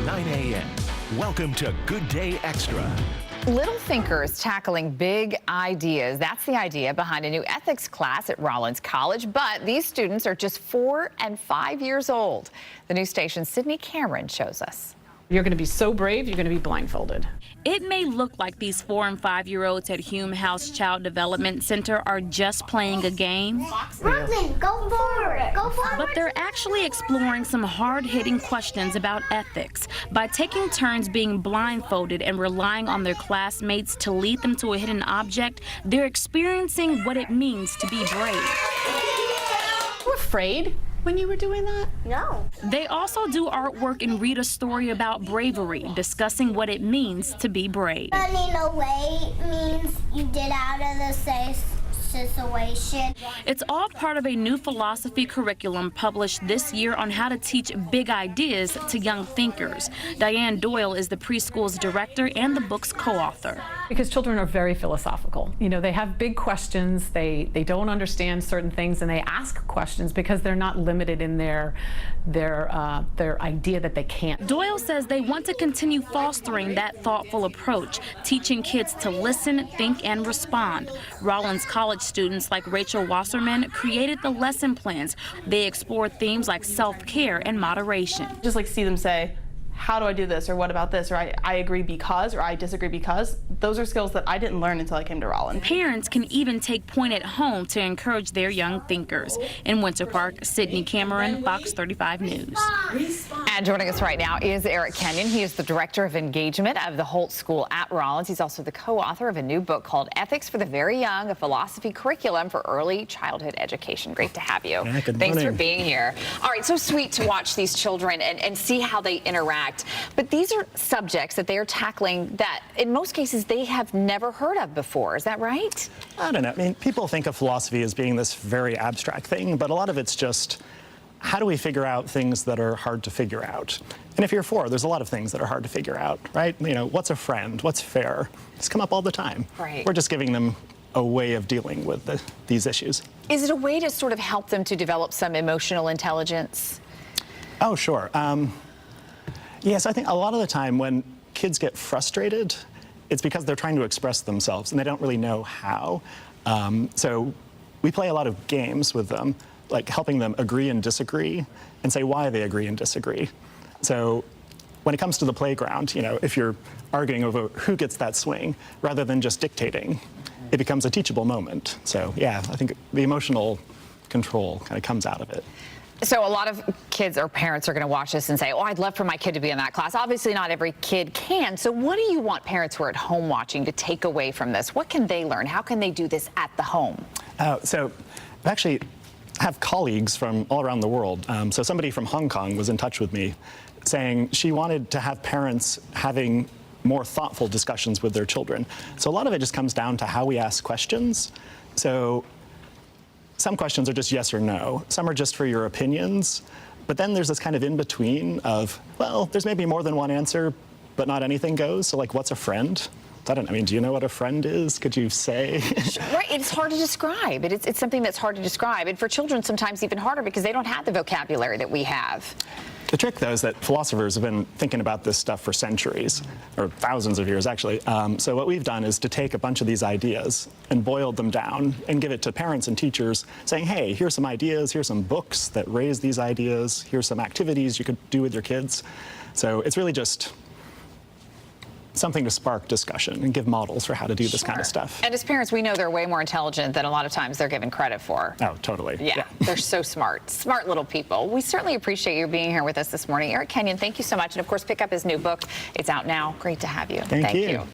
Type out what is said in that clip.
9 a.m. Welcome to Good Day Extra. Little thinkers tackling big ideas. That's the idea behind a new ethics class at Rollins College. But these students are just 4 and 5 years old. The news station's Sydney Cameron shows us. You're going to be so brave, you're going to be blindfolded. It may look like these 4 and 5-year-olds at Hume House Child Development Center are just playing a game. Brooklyn, go for it. Go for it. But they're actually exploring some hard-hitting questions about ethics. By taking turns being blindfolded and relying on their classmates to lead them to a hidden object, they're experiencing what it means to be brave. You were afraid when you were doing that? No. They also do artwork and read a story about bravery, discussing what it means to be brave. Running away means you get out of the safe situation. It's all part of a new philosophy curriculum published this year on how to teach big ideas to young thinkers. Diane Doyle is the preschool's director and the book's co-author. Because children are very philosophical. You know, they have big questions, they don't understand certain things, and they ask questions because they're not limited in their idea that they can't. Doyle says they want to continue fostering that thoughtful approach, teaching kids to listen, think, and respond. Rollins College students like Rachel Wasserman created the lesson plans. They explored themes like self-care and moderation. Just like see them say, how do I do this, or what about this, or I agree because, or I disagree because. Those are skills that I didn't learn until I came to Rollins. Parents can even take point at home to encourage their young thinkers. In Winter Park, Sydney Cameron, Fox 35 News. And joining us right now is Eric Kenyon. He is the Director of Engagement of the Holt School at Rollins. He's also the co-author of a new book called Ethics for the Very Young, a philosophy curriculum for early childhood education. Great to have you. Yeah, good Thanks morning. for being here. All right, so sweet to watch these children and see how they interact. But these are subjects that they are tackling that, in most cases, they have never heard of before. Is that right? I don't know. I mean, people think of philosophy as being this very abstract thing, but a lot of it's just how do we figure out things that are hard to figure out? And if you're 4, there's a lot of things that are hard to figure out, right? You know, what's a friend? What's fair? It's come up all the time. Right. We're just giving them a way of dealing with these issues. Is it a way to sort of help them to develop some emotional intelligence? Oh, sure. Yes, I think a lot of the time when kids get frustrated, it's because they're trying to express themselves and they don't really know how. So we play a lot of games with them, like helping them agree and disagree and say why they agree and disagree. So when it comes to the playground, you know, if you're arguing over who gets that swing, rather than just dictating, it becomes a teachable moment. So yeah, I think the emotional control kind of comes out of it. So a lot of kids or parents are going to watch this and say, oh, I'd love for my kid to be in that class. Obviously, not every kid can. So what do you want parents who are at home watching to take away from this? What can they learn? How can they do this at the home? So I actually have colleagues from all around the world. So somebody from Hong Kong was in touch with me saying she wanted to have parents having more thoughtful discussions with their children. So a lot of it just comes down to how we ask questions. So some questions are just yes or no. Some are just for your opinions. But then there's this kind of in-between of, well, there's maybe more than one answer, but not anything goes. So like, what's a friend? I mean, do you know what a friend is? Could you say? Right, it's hard to describe. It's something that's hard to describe. And for children, sometimes even harder because they don't have the vocabulary that we have. The trick, though, is that philosophers have been thinking about this stuff for centuries, or thousands of years, actually. So what we've done is to take a bunch of these ideas and boiled them down and give it to parents and teachers, saying, hey, here's some ideas, here's some books that raise these ideas, here's some activities you could do with your kids. So it's really just something to spark discussion and give models for how to do this kind of stuff. And as parents, we know they're way more intelligent than a lot of times they're given credit for. Oh, totally. Yeah, they're so smart. Smart little people. We certainly appreciate you being here with us this morning. Eric Kenyon, thank you so much. And of course, pick up his new book. It's out now. Great to have you. Thank you.